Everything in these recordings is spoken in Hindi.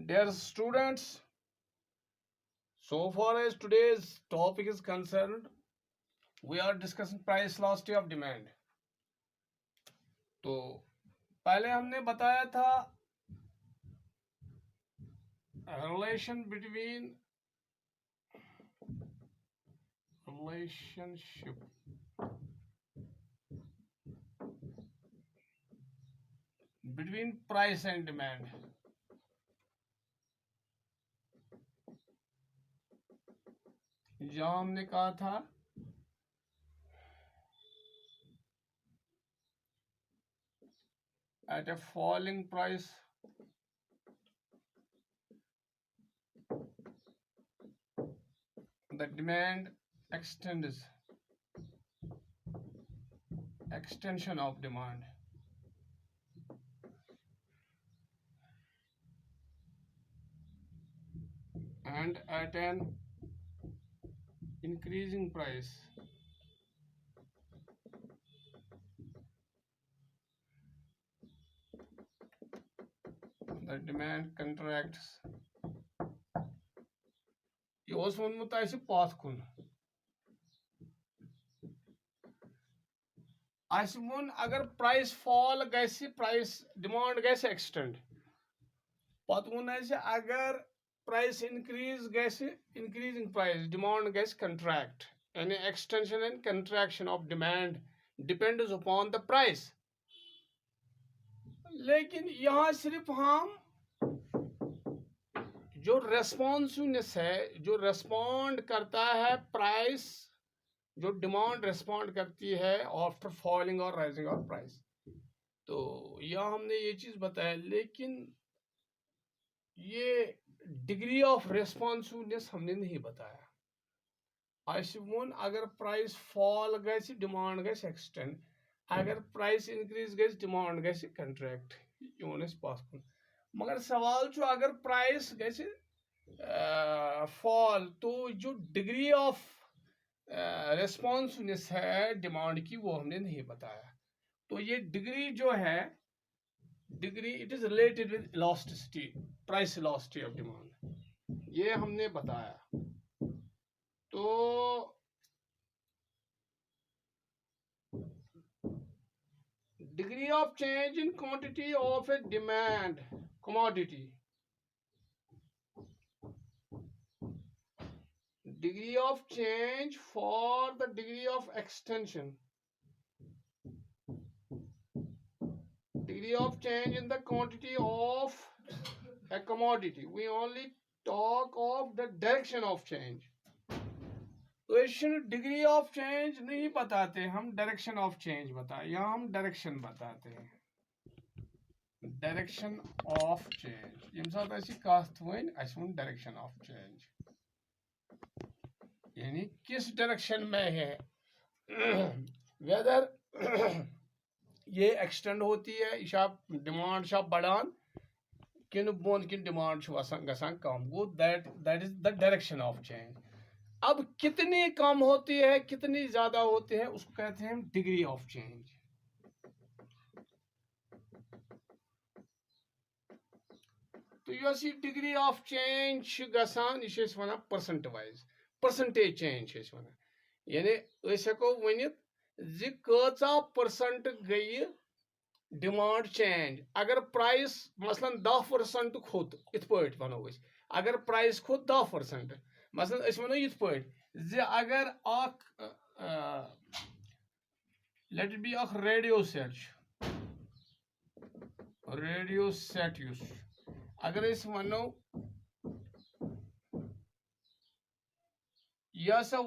Dear students, so far as today's topic is concerned, we are discussing price elasticity of demand. तो पहले हमने बताया था relationship between price and demand. जहाँ हमने कहा था at a falling price the demand extension of demand. And at an increasing price the demand contracts. ये ओस वोनमुत आसि पाथ कुन आसि वोन अगर प्राइस फॉल गसि प्राइस डिमांड गसि एक्सटेंड पत वोन आसि अगर प्राइस इंक्रीज गसि इंक्रीजिंग प्राइस डिमांड गसि कंट्रैक्ट यानी extension and contraction of demand depends upon the price. लेकिन यहाँ सिर्फ हम जो रेस्पॉन्सिवनेस है, जो रेस्पॉन्ड करता है प्राइस, जो डिमांड रेस्पॉन्ड करती है आफ्टर फॉलिंग और राइजिंग ऑफ प्राइस, तो यहाँ हमने ये चीज बताया। लेकिन ये डिग्री ऑफ रेस्पॉन्सिवनेस हमने नहीं बताया। वोन अगर प्राइस फॉल गसि डिमांड गसि एक्सटेंड, अगर प्राइस इंक्रीज गसि डिमांड गसि कंट्रैक्ट, ये वोन पास कुन। मगर सवाल जो अगर प्राइस गसि फॉल तो जो डिग्री ऑफ रेस्पॉन्सिवनेस है डिमांड की वो हमने नहीं बताया। तो ये डिग्री जो है, degree it is related with elasticity, price elasticity of demand, ये हमने बताया। तो degree of change in quantity of a demand commodity, degree of change for the degree of extension, degree of change in the quantity of a commodity. We only talk of the direction of change. Question degree of change नहीं बताते, हम डायरेक्शन ऑफ चेंज बताते। यहाँ हम डायरेक्शन बताते हैं, डायरेक्शन ऑफ चेंज। यम साथ ऐसी कथ वन अस वोन डायरेक्शन ऑफ चेंज, यानी किस डायरेक्शन में है, वेदर ये एक्सटेंड होती है, यह डिमांड बढ़ान किन बोन किन डिमांड गसान कम, गो that is the direction of change. अब कितनी कम होती है कितनी ज्यादा होती है उसको कहते हैं डिग्री ऑफ चेंज। तो यस ये डिग्री ऑफ चेंज गसान यह one percent wise, percentage change one, यानी हेको वनित जि कचा परसेंट गई डिमांड चेंज। अगर प्राइस मसलन 10% खोत, इत पॉइंट वनो अगर प्राइस खोत 10%, मसलन अस वनो यिथ पॉइंट जे अगर let it be radio set, radio set युस अगर अस वनो यह हसा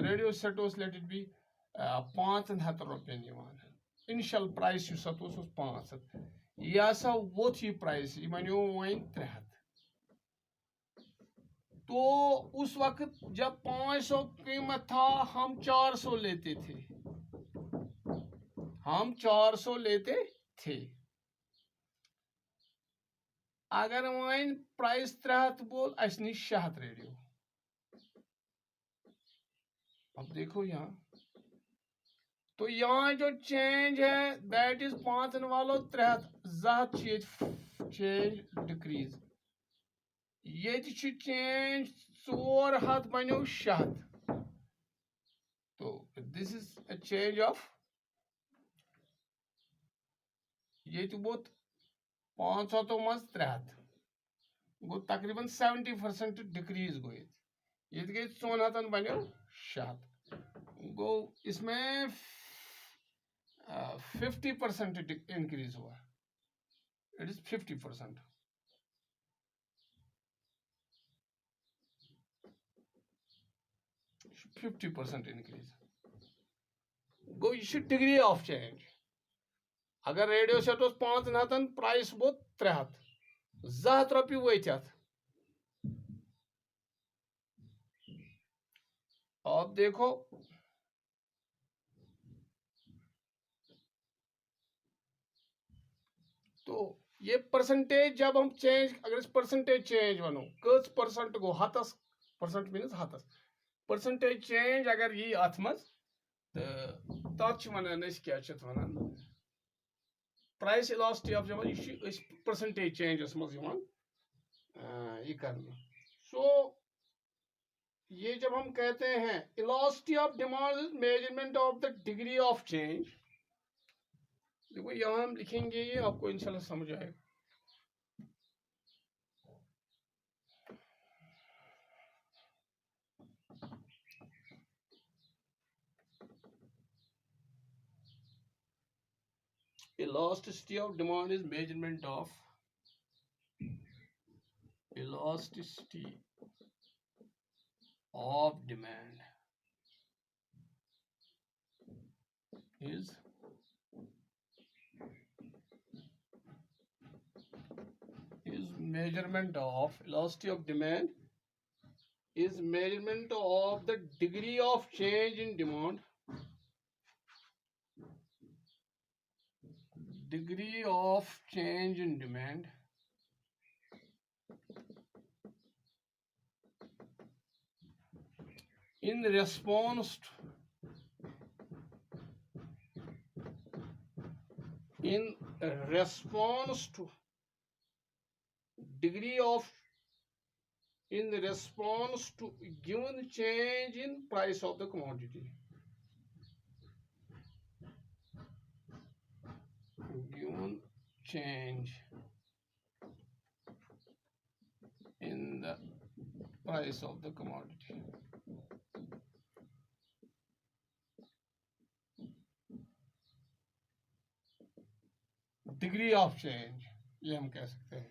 radio set let it be 500 रुपयन निवान, इनिशियल प्राइस युस 500, यह हसा वोथ यह प्राइस यह बनो वन 300। तो उस वक्त जब 500 कीमत था हम 400 लेते थे, हम 400 लेते थे। अगर वन प्राइस 300 बोल अस नी 600 रेडियो। अब देखो यहाँ, तो यहाँ जो चेंज है दैट इज 5 वालो 300 चेंज डिक्रीज, ये चेंज 400 बनो 600 तो this is a change of ये वोत 500 मज 300 गो तकरीबन 70% डिक्रीज गो ये गई 400 बनो 600 गो इसमें 50% इंक्रीज हुआ इट इज 50% 50% इंक्रीज गो ये डिग्री ऑफ चेंज अगर रेडियो सेट 500 प्राइस वोत 300 200 रॉपि वत आप देखो तो ये परसेंटेज जब हम चेंज अगर इस परसेंटेज चेंज वनो कस परसेंट गो 100% मीनस 100% चेंज अगर ये अथ मज तथ वन क्या वन प्राइस इलास्टिटी ऑफ जमा परसेंटेज चेंजस मज ये करने सो ये जब हम कहते हैं elasticity of demand is measurement of the degree of change देखो यहाँ हम लिखेंगे ये आपको इंशाल्लाह समझ आएगा elasticity of demand is measurement of elasticity of demand is measurement of elasticity of demand is measurement of the degree of change in demand degree of change in demand in response to degree of in response to given change in price of the commodity given change in the price of the commodity degree of change ये हम कह सकते हैं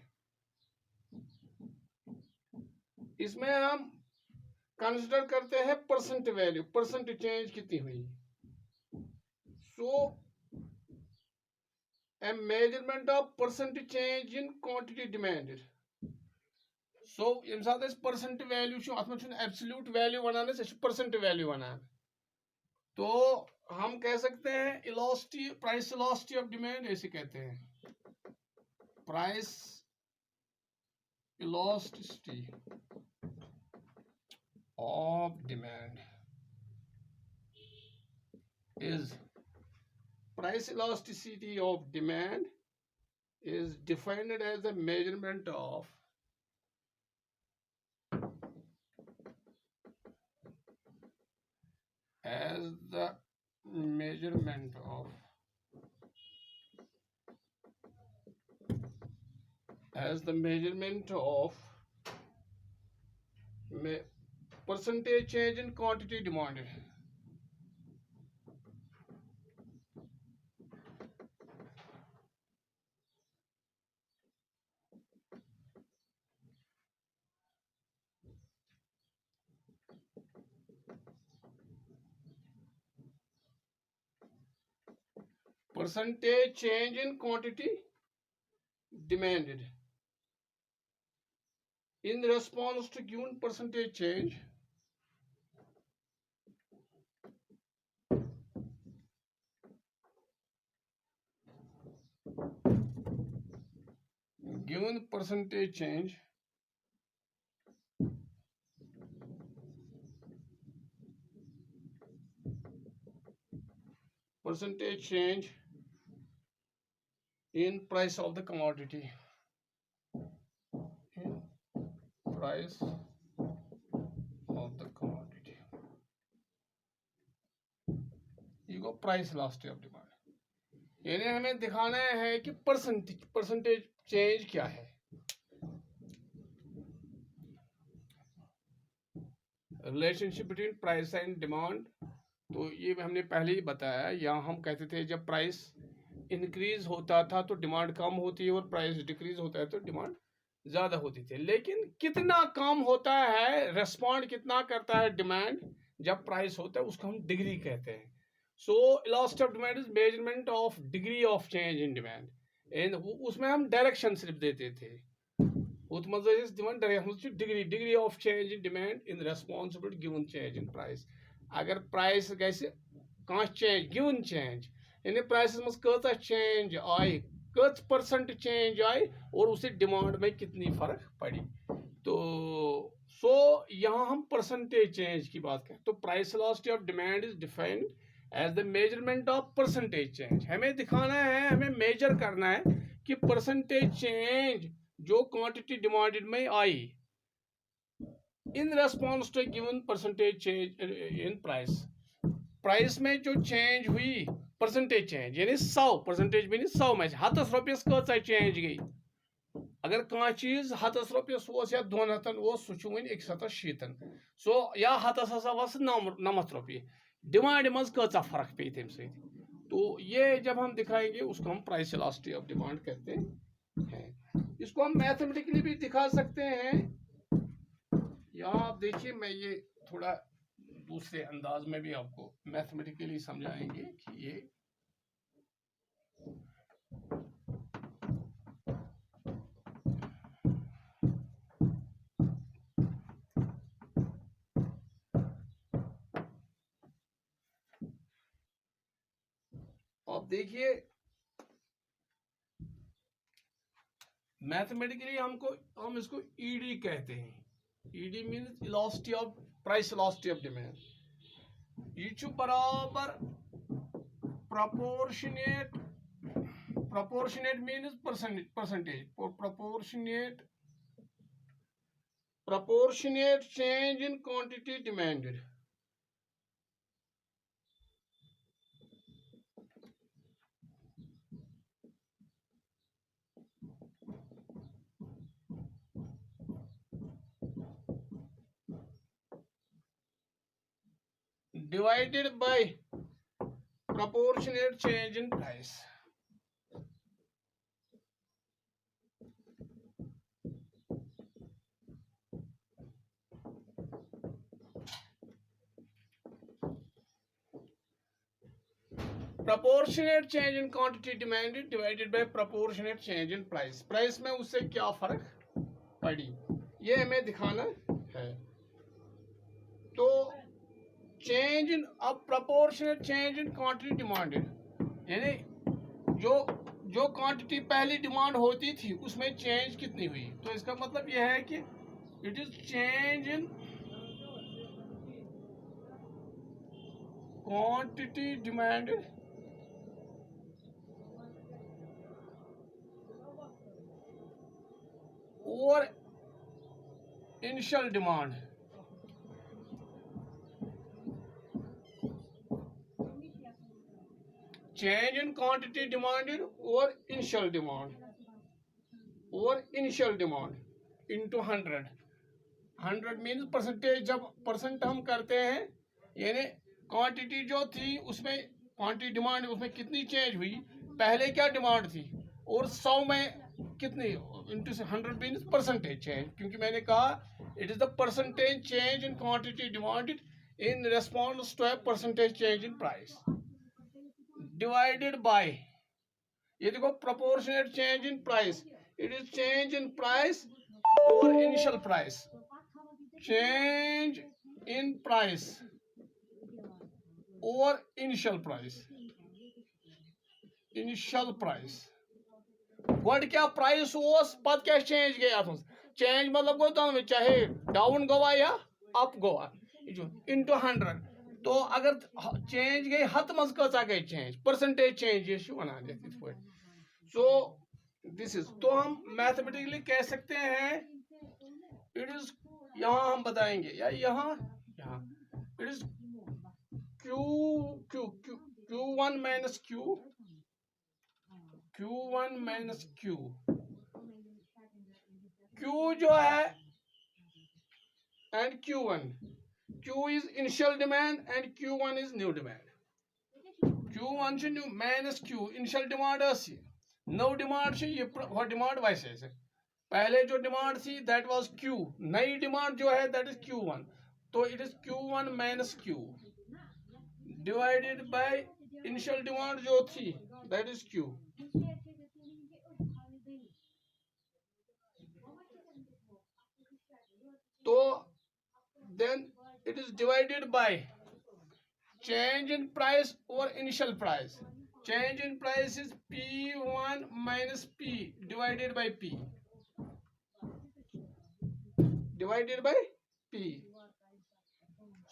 इसमें हम कंसिडर करते हैं परसेंट वैल्यू परसेंट चेंज कितनी हुई सो a measurement of percent change in quantity demanded so yem साथ अस परसेंट वैल्यू अत मज एब्सोल्यूट वैल्यू वनान परसेंट वैल्यू वनान तो हम कह सकते हैं elasticity price elasticity of demand ऐसे कहते हैं price elasticity of demand is price elasticity of demand is defined as the measurement of as the measurement of percentage change in quantity demanded percentage change in quantity demanded in response to given percentage change given percentage change in price of the commodity price of the commodity, ये को प्राइस इलास्टिसिटी ऑफ डिमांड। यानी हमें दिखाना है कि परसेंटेज चेंज क्या है। Relationship between price and demand, तो ये हमने पहले ही बताया। यहाँ हम कहते थे जब प्राइस इंक्रीज होता था तो डिमांड कम होती है, और प्राइस डिक्रीज होता है तो डिमांड ज़्यादा होती थी। लेकिन कितना कम होता है, रेस्पॉन्ड कितना करता है डिमांड जब प्राइस होता है, उसको हम डिग्री कहते हैं। So elasticity of demand is measurement of degree of change in demand. And उसमें हम डायरेक्शन सिर्फ देते थे, degree of change in demand in responsibility given change in price. अगर प्राइस गैस चेंज गिवन चेंज, यानी प्राइस मज कत चेंज आई, कत परसेंट चेंज आई, और उसे डिमांड में कितनी फर्क पड़ी। तो यहाँ हम परसेंटेज चेंज की बात करें तो price elasticity of demand is defined as the measurement of percentage change. हमें दिखाना है, हमें मेजर करना है कि परसेंटेज चेंज जो क्वांटिटी डिमांडेड में आई in response to given percentage change in price. Price में जो चेंज हुई परसेंटेज चेंज, यानी 100% में 100 में 100 रुपयस कत चेंज गई। अगर कह चीज 100 रुपयस या 200 सह वन 170। सो या 100 हसा वस 90 रुपये, डिमांड मज कत फर्क पे तम से। तो ये जब हम दिखाएंगे उसको हम प्राइस इलास्टिसिटी ऑफ डिमांड कहते हैं। इसको हम मैथमेटिकली भी दिखा सकते हैं। यहाँ आप देखिए, मैं ये थोड़ा दूसरे अंदाज में भी आपको मैथमेटिकली समझाएंगे कि ये आप देखिए मैथमेटिकली हम इसको ईडी कहते हैं। ED means elasticity of price elasticity of demand. ये बराबर proportionate means percentage proportionate change in quantity demanded। divided by proportionate change in price। proportionate change in quantity demanded divided by proportionate change in price। Price में उससे क्या फर्क पड़ी, ये हमें दिखाना है। तो चेंज इन अब proportionate change in quantity demanded, यानी जो क्वांटिटी पहली डिमांड होती थी उसमें चेंज कितनी हुई। तो इसका मतलब यह है कि it is change in quantity demanded और initial demand. Change in quantity demanded और initial demand into 100 means percentage. जब परसेंट हम करते हैं, यानी क्वांटिटी जो थी उसमें क्वांटिटी डिमांड उसमें कितनी चेंज हुई, पहले क्या डिमांड थी और 100 में कितनी, इंटू 100 मीन्स परसेंटेज चेंज। क्योंकि मैंने कहा it is the percentage change in quantity demanded in response to a percentage change in price divided by, ये देखो proportionate change in price, it is change in price और initial price. Change in price और इनिशियल प्राइस गोड क्या प्राइस उस पत क्या चेंज गई अत चेंज मतलब गो दोनों, चाहे डाउन गोवा या अप गोवा, इनटू 100। तो अगर चेंज गई 100 मज कत गई चेंज, परसेंटेज चेंज ये वनान इत पे। सो दिस इज, तो हम मैथमेटिकली कह सकते हैं इट इज, यहाँ हम बताएंगे या यहाँ it is Q Q Q Q one minus Q one minus Q जो है and Q is initial demand and Q one is new demand. Q one new minus Q initial demand no demand ये डिमांड वैसे पहले जो डिमांड थी दैट वाज क्यू, नई डिमांड जो है दैट इज क्यू वन, तो it is Q one minus Q divided by initial demand जो थी दैट इज क्यू। तो then it is divided by change in price or initial price. Change in price is P1 minus P divided by P. Divided by P.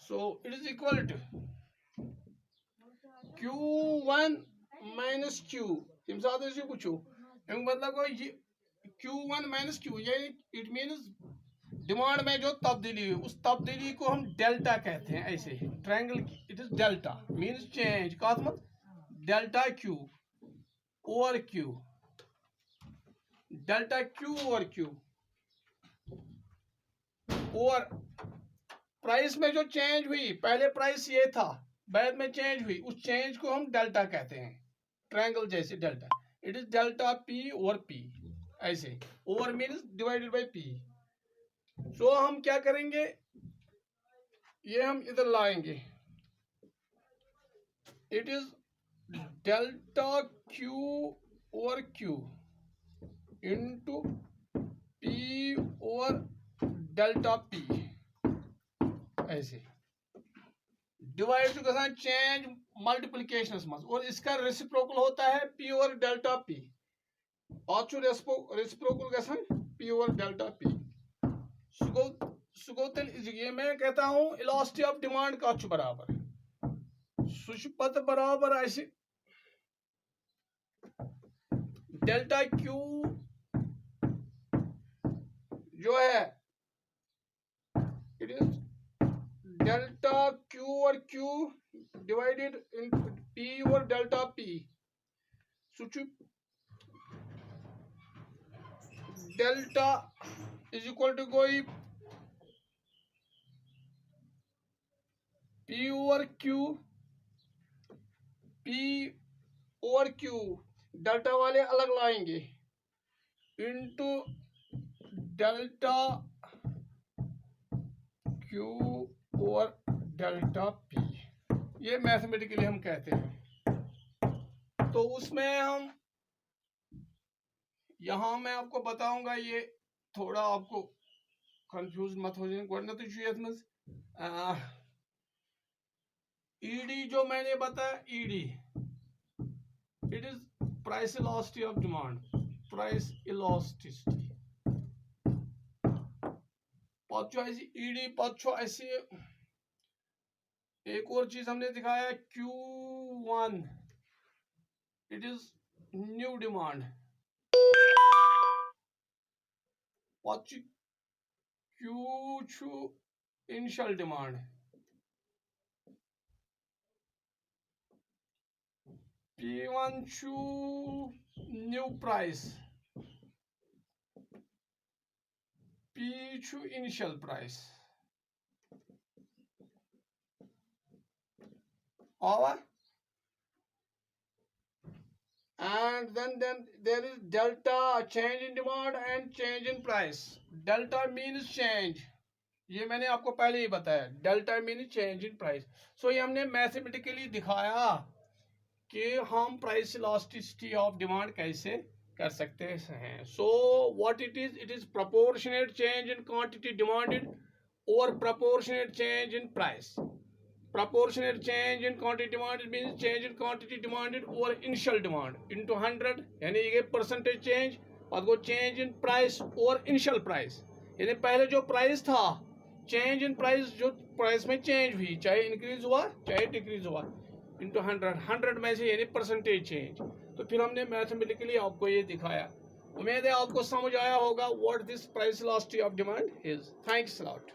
So it is equal to Q1 minus Q. इम साथ ऐसे पूछो, इम मतलब को ये Q1 minus Q, ये it means डिमांड में जो तब्दीली हुई उस तब्दीली को हम डेल्टा कहते हैं। ऐसे triangle it is delta means change का मतलब delta Q over Q, delta Q over Q, और प्राइस में जो चेंज हुई, पहले प्राइस ये था बाद में चेंज हुई, उस चेंज को हम डेल्टा कहते हैं। ट्रायंगल जैसे delta, it is delta P over P, ऐसे over means divided by P. So हम क्या करेंगे, ये हम इधर लाएंगे, it is delta Q over Q into P over delta P, ऐसे डिवाइड टू गसान चेंज मल्टीप्लिकेशन मज, और इसका रेसिप्रोकल होता है पी ओवर डेल्टा पी, और रेसिप्रोकल गसान पी ओवर डेल्टा पी। ये मैं कहता हूं इलास्टिसिटी ऑफ डिमांड का बराबर सुपत बराबर ऐसे डेल्टा क्यू जो है इट इज डेल्टा क्यू और क्यू डिवाइडेड इन पी और delta P, delta is equal to कोई पी ओवर क्यू डेल्टा वाले अलग लाएंगे into delta Q over delta P, ये मैथमेटिकली हम कहते हैं। तो उसमें हम यहां मैं आपको बताऊंगा, ये थोड़ा आपको कंफ्यूज मत हो जाए गोडन ईडी जो मैंने बताया, ED it is price elasticity of demand, price elasticity पचो ऐसी ईडी पचो ऐसी। एक और चीज हमने दिखाया Q1 it is new demand, पच Q छू इनिशियल डिमांड, P1 छू न्यू प्राइस, P छू initial price. Over and then there is delta, change in demand and change in price. Delta means change, ये मैंने आपको पहले ही बताया, delta means change in price. So ये हमने मैथमेटिकली दिखाया कि हम प्राइस इलास्टिसिटी ऑफ डिमांड कैसे कर सकते हैं। So what it is proportionate change in quantity demanded और proportionate change in price. Proportionate change in quantity demanded means change in quantity demanded over initial demand into 100, यानी ये परसेंटेज चेंज, और वो चेंज इन प्राइस और इनिशियल प्राइस, यानी पहले जो प्राइस था चेंज इन प्राइस, जो प्राइस में चेंज हुई चाहे इंक्रीज हुआ चाहे डिक्रीज हुआ, इंटू 100 में से यानी परसेंटेज चेंज। तो फिर हमने मैथमेटिकली आपको ये दिखाया। उम्मीद है आपको समझ आया होगा what this price elasticity of demand is. Thanks lot.